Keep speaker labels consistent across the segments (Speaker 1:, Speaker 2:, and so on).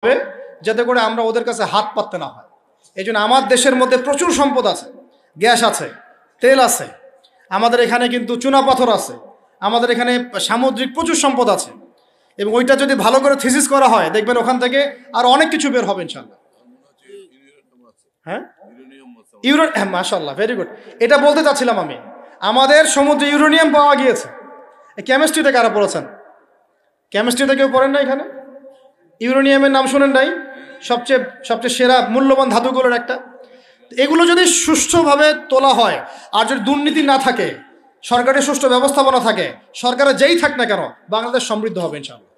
Speaker 1: হবে যাতে করে আমরা ওদের কাছে হাত পাততে না হয়। এই জন্য আমার দেশের মধ্যে প্রচুর সম্পদ আছে, গ্যাস আছে, তেল আছে, আমাদের এখানে কিন্তু চুনাপাথর আছে, আমাদের এখানে সামুদ্রিক প্রচুর সম্পদ আছে, এবং ওইটা যদি ভালো করে থিসিস করা হয় দেখবেন ওখান থেকে আর অনেক কিছু বের হবে ইনশাল্লাহ। হ্যাঁ, মাশাআল্লাহ, ভেরি গুড। এটা বলতে চাচ্ছিলাম আমি, আমাদের সমুদ্রে ইউরেনিয়াম পাওয়া গিয়েছে। কেমিস্ট্রিতে কারা পড়েছেন? কেমিস্ট্রিতে কেউ পড়েন না এখানে? ইউরেনিয়ামের নাম শোনেন নাই? সবচেয়ে সেরা মূল্যবান ধাতুগুলোর একটা। এগুলো যদি সুষ্ঠুভাবে তোলা হয়, আর যদি দুর্নীতি না থাকে, সরকারের সুষ্ঠু ব্যবস্থাপনা থাকে, সরকারের যেই থাক না কেন, বাংলাদেশ সমৃদ্ধ হবে ইনশাআল্লাহ।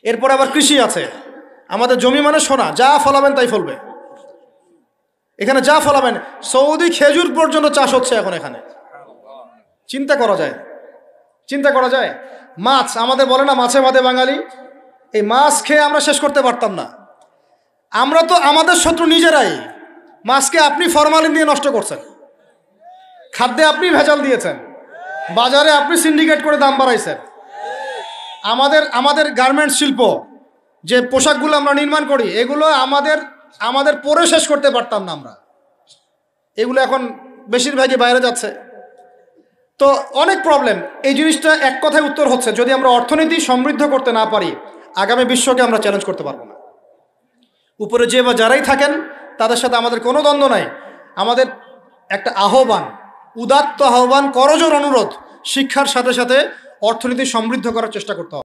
Speaker 1: এরপর আবার কৃষি আছে, আমাদের জমি মানে সোনা, যা ফলাবেন তাই ফলবে এখানে, যা ফলাবেন। সৌদি খেজুর পর্যন্ত চাষ হচ্ছে এখন এখানে। চিন্তা করা যায়। মাছ, আমাদের বলে না মাছে ভাতে বাঙালি, এই মাছ খেয়ে আমরা শেষ করতে পারতাম না। আমরা তো আমাদের শত্রু নিজেরাই। মাছকে আপনি ফরমালিন দিয়ে নষ্ট করছেন, খাদ্যে আপনি ভেজাল দিয়েছেন, বাজারে আপনি সিন্ডিকেট করে দাম বাড়াইছেন। আমাদের গার্মেন্টস শিল্প, যে পোশাকগুলো আমরা নির্মাণ করি, এগুলো আমাদের পরে শেষ করতে পারতাম না আমরা। এগুলো এখন বেশিরভাগই বাইরে যাচ্ছে। তো অনেক প্রবলেম। এই জিনিসটা এক কথায় উত্তর হচ্ছে, যদি আমরা অর্থনীতি সমৃদ্ধ করতে না পারি, আগামী বিশ্বকে আমরা চ্যালেঞ্জ করতে পারবো না। উপরে যে বা যারাই থাকেন তাদের সাথে আমাদের কোনো দ্বন্দ্ব নাই। আমাদের একটা আহ্বান, উদাত্ত আহ্বান, করজোর অনুরোধ, শিক্ষার সাথে সাথে অর্থনীতি সমৃদ্ধ করার চেষ্টা করতে হবে।